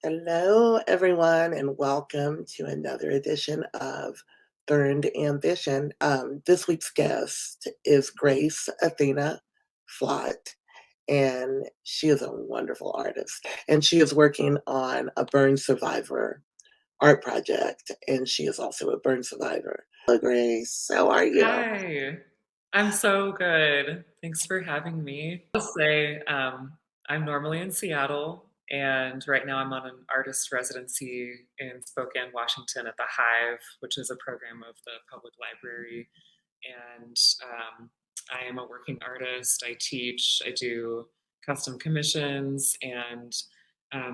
Hello, everyone, and welcome to another edition of Burned Ambition. This week's guest is Grace Athena Flott, and she is a wonderful artist. And she is working on a burn survivor art project, and she is also a burn survivor. Hello, Grace. How are you? Hi, I'm so good. Thanks for having me. I'll say I'm normally in Seattle, and right now I'm on an artist residency in Spokane, Washington at the Hive, which is a program of the public library. And I am a working artist. I teach, I do custom commissions, and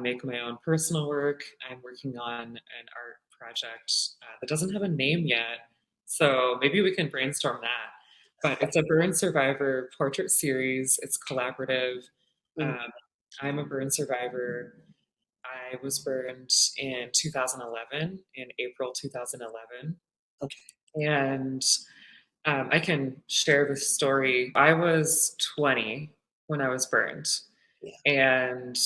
make my own personal work. I'm working on an art project that doesn't have a name yet, so maybe we can brainstorm that. But it's a burn survivor portrait series. It's collaborative. Mm, Um, I'm a burn survivor. I was burned in 2011, in April 2011. okay. And I can share the story. I was 20 when I was burned, Yeah. and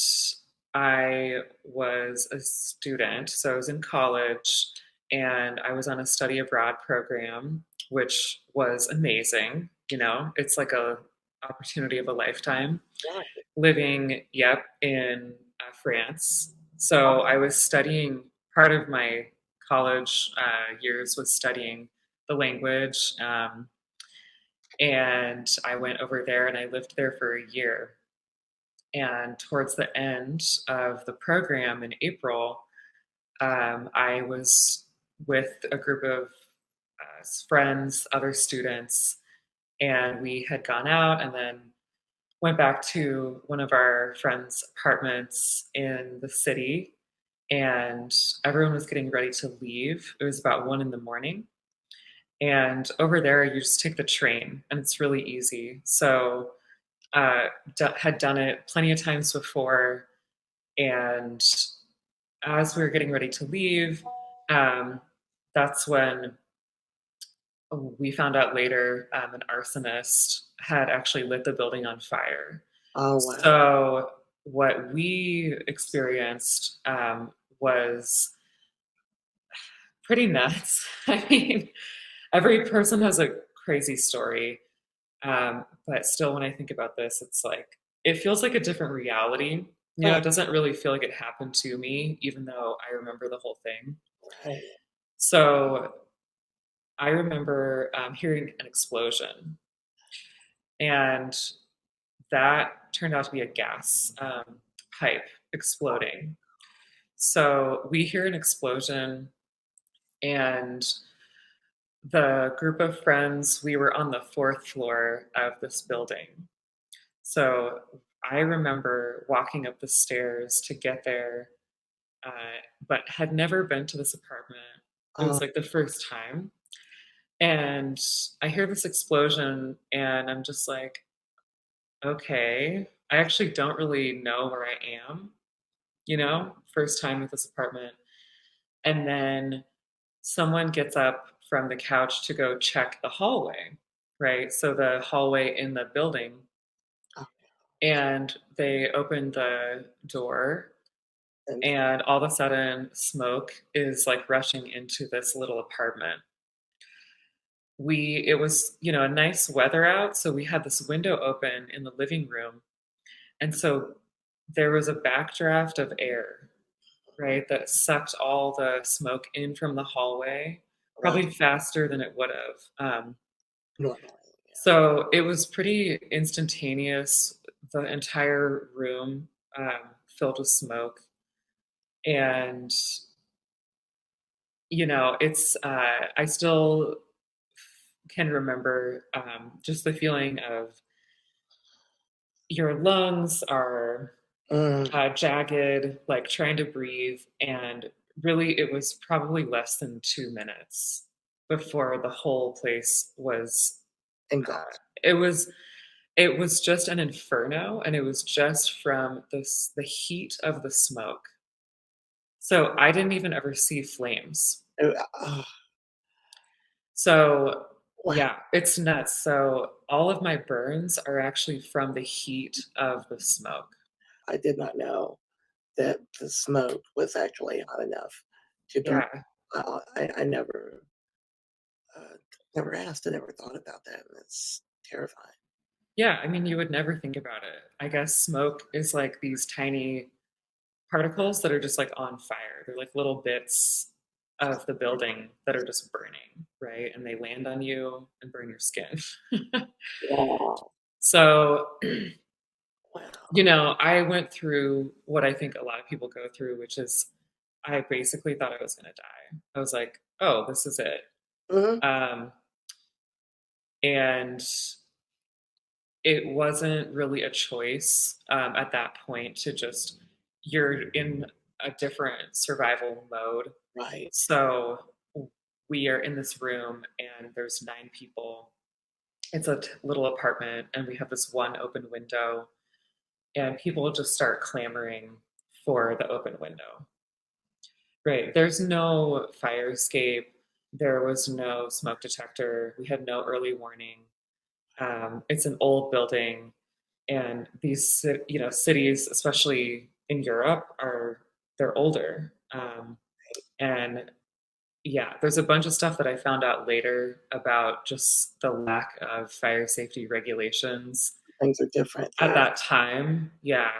I was a student. So I was in college, and I was on a study abroad program, which was amazing. It's like a opportunity of a lifetime Right. living, yep, in France. So I was studying, part of my college years was studying the language. And I went over there and I lived there for a year. And towards the end of the program in April, I was with a group of friends, other students, and we had gone out and then went back to one of our friends' apartments in the city. And everyone was getting ready to leave. It was about 1 in the morning. And over there, you just take the train, and it's really easy. So, had done it plenty of times before. And as we were getting ready to leave, um, that's when we found out later an arsonist had actually lit the building on fire. Oh, wow. So, what we experienced was pretty nuts. I mean, every person has a crazy story. But still, when I think about this, it's like it feels like a different reality. Oh, It doesn't really feel like it happened to me, even though I remember the whole thing. right. So I remember hearing an explosion, and that turned out to be a gas pipe exploding. So we hear an explosion, and the group of friends, we were on the fourth floor of this building. So I remember walking up the stairs to get there, uh, but had never been to this apartment. It Oh, was like the first time. And I hear this explosion, and I'm just like, okay, I actually don't really know where I am, first time with this apartment. And then someone gets up from the couch to go check the hallway, right? So the hallway in the building, oh, and they open the door, and and all of a sudden smoke is like rushing into this little apartment. It was, a nice weather out, so we had this window open in the living room, and so there was a backdraft of air, right, that sucked all the smoke in from the hallway, right. probably faster than it would have. Normally. So it was pretty instantaneous. The entire room filled with smoke, and it's I still can remember just the feeling of your lungs are Mm, jagged, like trying to breathe. And really, it was probably less than 2 minutes before the whole place was. Uh, engulfed. it was it was just an inferno, and it was just from the heat of the smoke. So I didn't even ever see flames. Oh, So, wow. yeah, it's nuts. So, all of my burns are actually from the heat of the smoke. I did not know that the smoke was actually hot enough to burn. Yeah. I never, uh, never asked. I never thought about that, and it's terrifying. Yeah, I mean, you would never think about it. I guess smoke is like these tiny particles that are just like on fire. They're like little bits of the building that are just burning, right? And they land on you and burn your skin. Wow. So, Wow. I went through what I think a lot of people go through, which is I basically thought I was going to die. I was like, oh, this is it. Mhm. Um, and it wasn't really a choice at that point to just, you're in a different survival mode. Right. So we are in this room and there's 9 people. It's a little apartment and we have this one open window, and people just start clamoring for the open window. Right. There's no fire escape. There was no smoke detector. We had no early warning. It's an old building, and these cities, especially in Europe, they're older. And yeah, there's a bunch of stuff that I found out later about just the lack of fire safety regulations Things are different at there. that time. Yeah.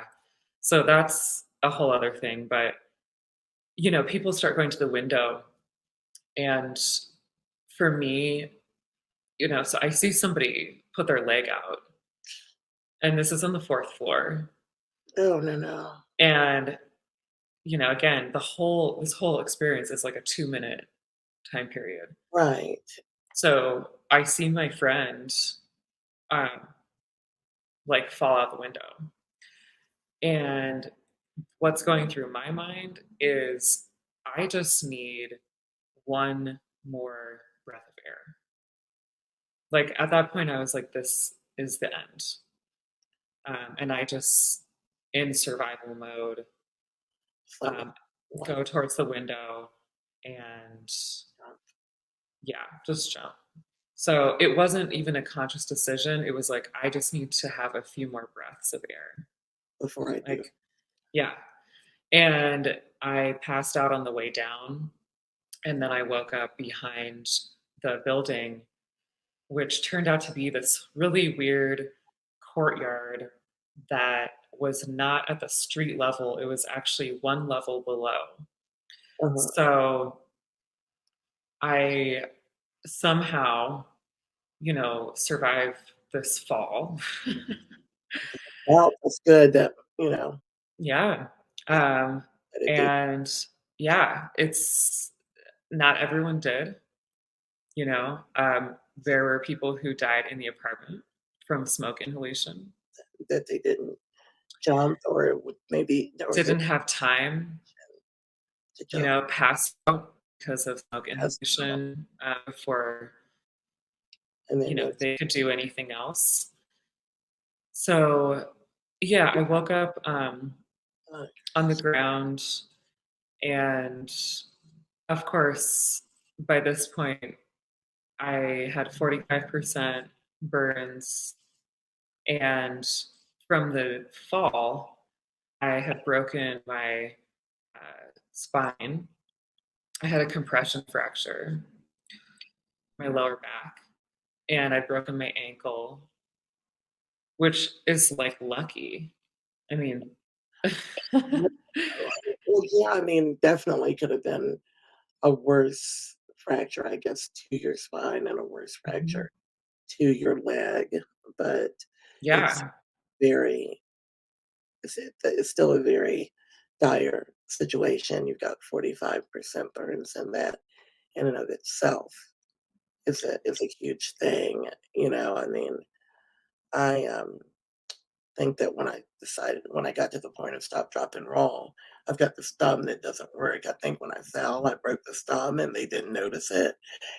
So that's a whole other thing. But, people start going to the window. And for me, so I see somebody put their leg out, and this is on the fourth floor. Oh, no, no. And, again, this whole experience is like a 2-minute time period. Right. So I see my friend um, like fall out the window. And what's going through my mind is I just need one more breath of air. Like at that point, I was like, this is the end. And I just, in survival mode, So, um, wow. go towards the window and yeah, just jump. So it wasn't even a conscious decision. It was like, I just need to have a few more breaths of air. Before I do. Like, yeah. And I passed out on the way down. And then I woke up behind the building, which turned out to be this really weird courtyard that was not at the street level. It was actually one level below. Uh-huh. So I somehow, survived this fall. Well, it's good that, you know, Yeah. that Um, that it did. and yeah, it's not everyone did, you know. There were people who died in the apartment from smoke inhalation, That they didn't jump or it would maybe there was a didn't have time, to jump passed out because of smoke as well, inhalation before, and then they could do anything else. So, yeah, I woke up uh, on the ground, and of course, by this point, I had 45% burns, and from the fall, I had broken my spine. I had a compression fracture, my lower back, and I'd broken my ankle, which is like lucky. I mean, well, yeah, I mean, definitely could have been a worse fracture, I guess, to your spine and a worse fracture to your leg, but it's yeah, very it's still a very dire situation. You've got 45% burns, and that in and of itself is a huge thing, you know. I mean, I think that when I got to the point of stop, drop, and roll, I've got this thumb that doesn't work. I think when I fell, I broke this thumb and they didn't notice it,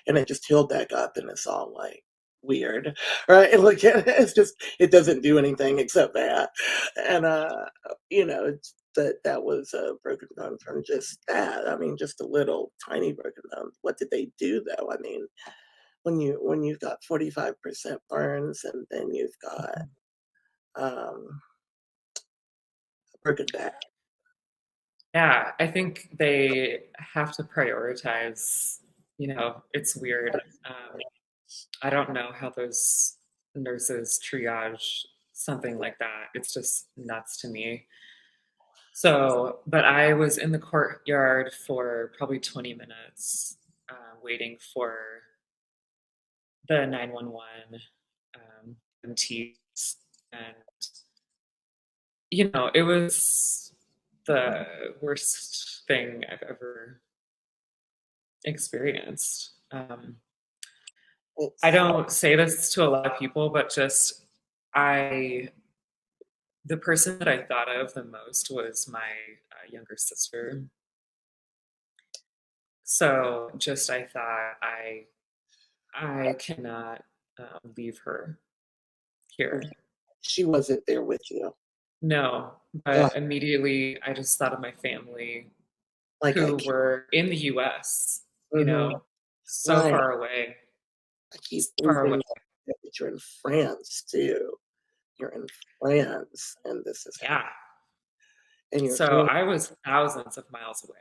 and it just healed back up, and it's all like weird, right? And look at it, it's just it doesn't do anything except that, and it's that was a broken bone from just that. I mean, just a little tiny broken bone. What did they do though? I mean, when you've got 45% burns and then you've got um, a broken back. Yeah, I think they have to prioritize, it's weird. I don't know how those nurses triage something like that. It's just nuts to me. So, but I was in the courtyard for probably 20 minutes, waiting for the 911 MTs. And, it was the worst thing I've ever experienced. I It's don't say this to a lot of people, but just I, the person that I thought of the most was my younger sister. So just I thought I cannot leave her here. she wasn't there with you. No, Ugh, but immediately I just thought of my family like I who keep, were in the US, mhm, so right. far away, I keep so far away. losing that you're in France too. You're in France, and this is Yeah. and your So family. I was thousands of miles away.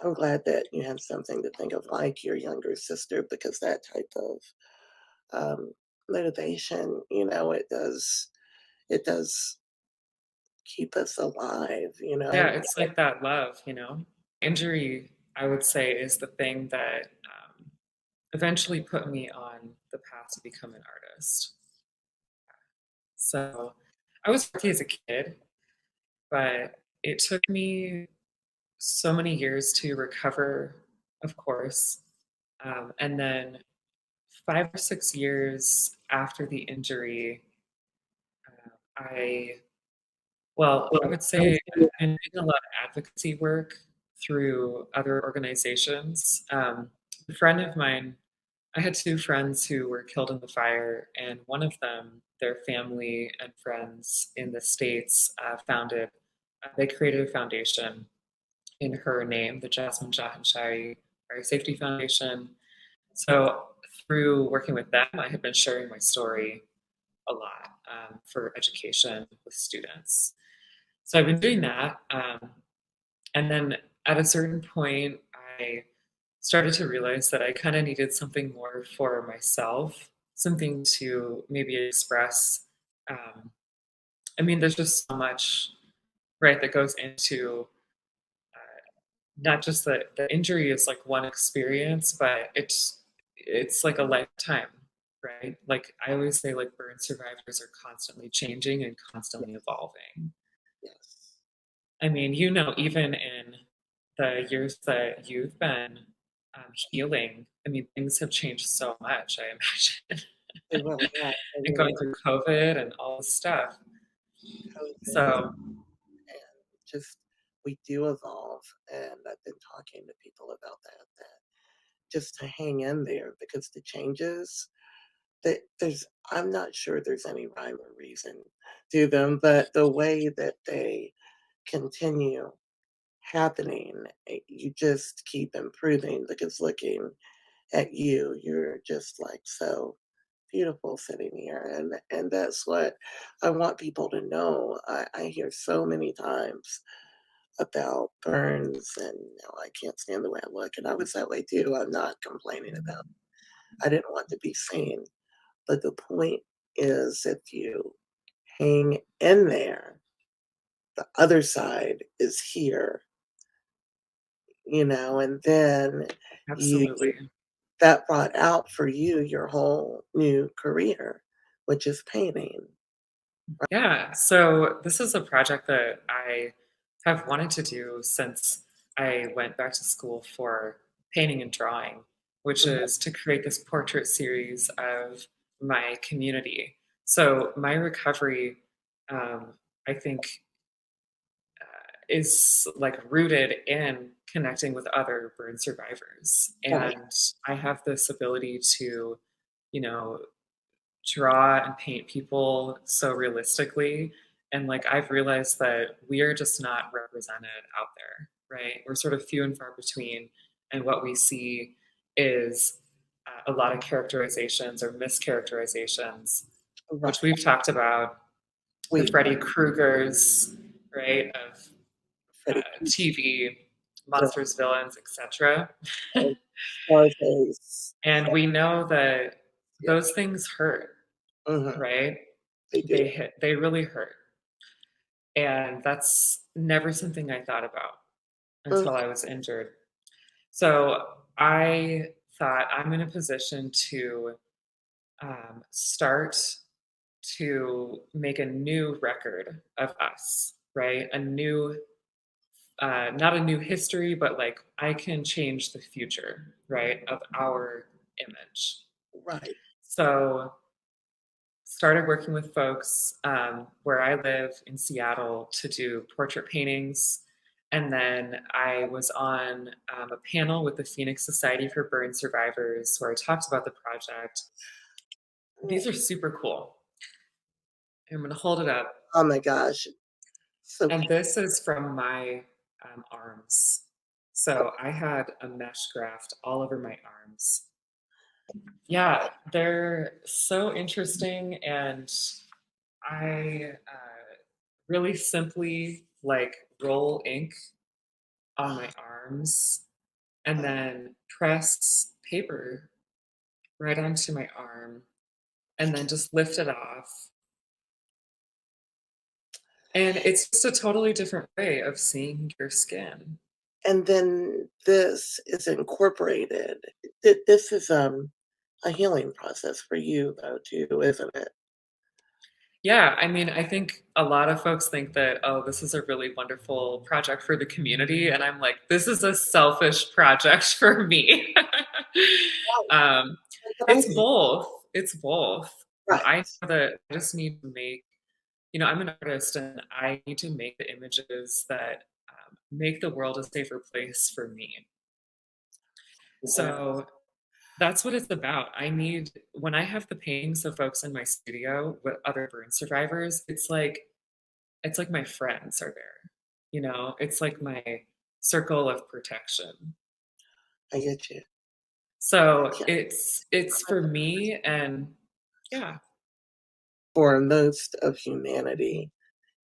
I'm glad that you have something to think of like your younger sister because that type of um, motivation, it does keep us alive, Yeah, it's like that love. Injury, I would say, is the thing that eventually put me on the path to become an artist. So I was lucky as a kid, but it took me so many years to recover, of course. And then 5 or 6 years after the injury, I, well, I would say I've been doing a lot of advocacy work through other organizations. A friend of mine, I had two friends who were killed in the fire, and one of them, their family and friends in the States they created a foundation in her name, the Jasmine Jahanshari Fire Safety Foundation. So through working with them, I have been sharing my story a lot for education with students. So I've been doing that. And then at a certain point, I started to realize that I kind of needed something more for myself, something to maybe express. Um, I mean, there's just so much, right, that goes into not just the injury is like one experience, but it's like a lifetime, right? Like I always say, like burn survivors are constantly changing and constantly evolving. yes. I mean, even in the years that you've been healing, I mean, things have changed so much, I imagine, They really have. They and really going through COVID and all this stuff. COVID So, and just we do evolve, and I've been talking to people about that just to hang in there because the changes that there's I'm not sure there's any rhyme or reason to them, but the way that they continue happening, you just keep improving because looking at you, you're just like so beautiful sitting here, and that's what I want people to know. I hear so many times about burns and I can't stand the way I look, and I was that way too. I'm not complaining about. I didn't want to be seen, but the point is, if you hang in there, the other side is here, and then you absolutely. that brought out for you your whole new career, which is painting. Yeah. So, this is a project that I have wanted to do since I went back to school for painting and drawing, which Mhm. is to create this portrait series of my community. So, my recovery, I think, is like rooted in connecting with other burn survivors. Right, And I have this ability to, you know, draw and paint people so realistically. And like I've realized that we are just not represented out there, right? We're sort of few and far between. And what we see is a lot of characterizations or mischaracterizations, which right. we've talked about, the We Freddy Kruegers, right? Of Pretty TV, good. monsters, villains, etc. Scarface. And we know that Yeah. those things hurt, Hmm. right? They do. They really hurt. And that's never something I thought about until Mhm. I was injured. So I thought I'm in a position to start to make a new record of us, right? A new, not a new history, but like I can change the future, right, of our image. Right. So started working with folks where I live in Seattle to do portrait paintings. And then I was on a panel with the Phoenix Society for Burn Survivors where I talked about the project. Mm. These are super cool. I'm going to hold it up. Oh my gosh. So And this is from my arms. So I had a mesh graft all over my arms. Yeah, they're so interesting. And I really simply like roll ink on my arms and then press paper right onto my arm and then just lift it off. And it's just a totally different way of seeing your skin. and then this is incorporated. This is a healing process for you though too, isn't it? Yeah, I mean, I think a lot of folks think that, oh, this is a really wonderful project for the community. And I'm like, this is a selfish project for me. Right. um, That's what I it's think. both. It's both. Right. I know that I just need to make, I'm an artist and I need to make the images that make the world a safer place for me. Yeah. So that's what it's about. When I have the paintings of folks in my studio with other burn survivors, it's like my friends are there. It's like my circle of protection. I get you. So Yeah. it's for me and yeah. For most of humanity,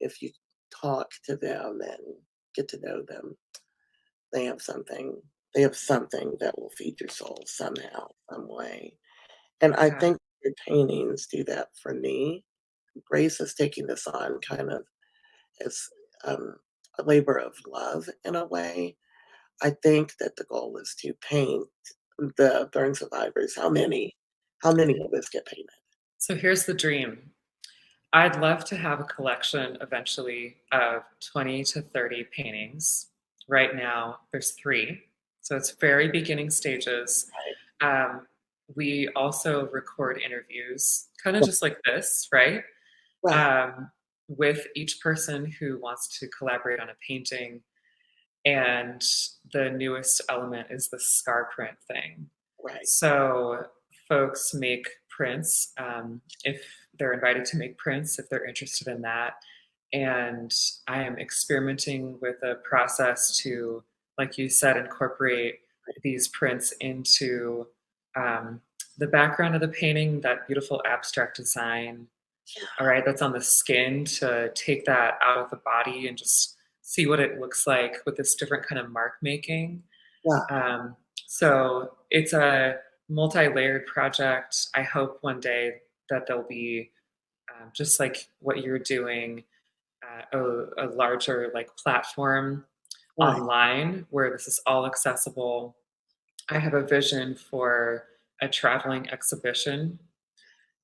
if you talk to them and get to know them, they have something. They have something that will feed your soul somehow, some way. And I Yeah. think your paintings do that for me. Grace is taking this on kind of as a labor of love in a way. I think that the goal is to paint the burn survivors. How many of us get painted? So here's the dream. I'd love to have a collection eventually of 20 to 30 paintings. Right now, there's three. So it's very beginning stages. Um, we also record interviews, kind of just like this, right? Right, Um, with each person who wants to collaborate on a painting. And the newest element is the scar print thing. right. So folks make prints if they're invited to make prints, if they're interested in that. And I am experimenting with a process to, like you said, incorporate these prints into um, the background of the painting, that beautiful abstract design, all right, that's on the skin, to take that out of the body and just see what it looks like with this different kind of mark making. Yeah, So it's a multi-layered project. I hope one day that there'll be just like what you're doing, a larger like platform right. online where this is all accessible. I have a vision for a traveling exhibition.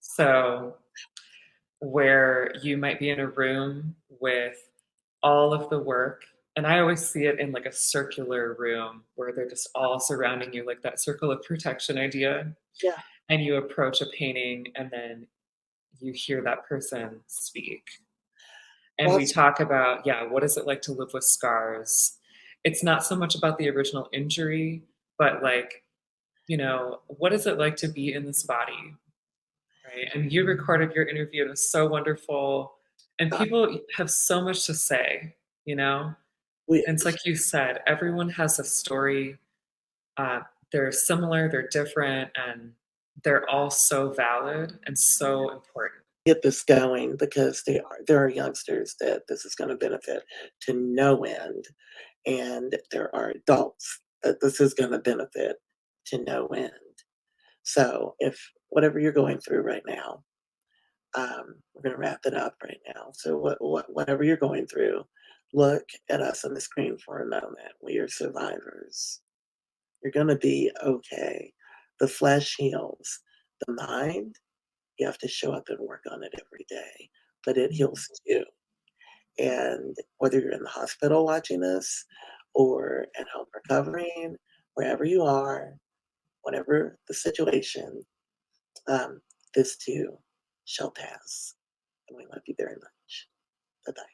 So where you might be in a room with all of the work. And I always see it in like a circular room where they're just all surrounding you, like that circle of protection idea. Yeah. And you approach a painting and then you hear that person speak. And we That's talk about, yeah, what is it like to live with scars? It's not so much about the original injury, but like, what is it like to be in this body? Right. And you recorded your interview. It was so wonderful. And uh, people have so much to say, you know? we And it's like you said, everyone has a story. Uh, they're similar, they're different, and they're all so valid and so important. get this going because there are youngsters that this is going to benefit to no end, and there are adults that this is going to benefit to no end. So if whatever you're going through right now, we're going to wrap it up right now. So whatever you're going through, look at us on the screen for a moment. We are survivors. You're going to be okay. The flesh heals. The mind, you have to show up and work on it every day, but it heals too. And whether you're in the hospital watching this or at home recovering, wherever you are, whatever the situation, um, this too shall pass. And we love you very much. Bye bye.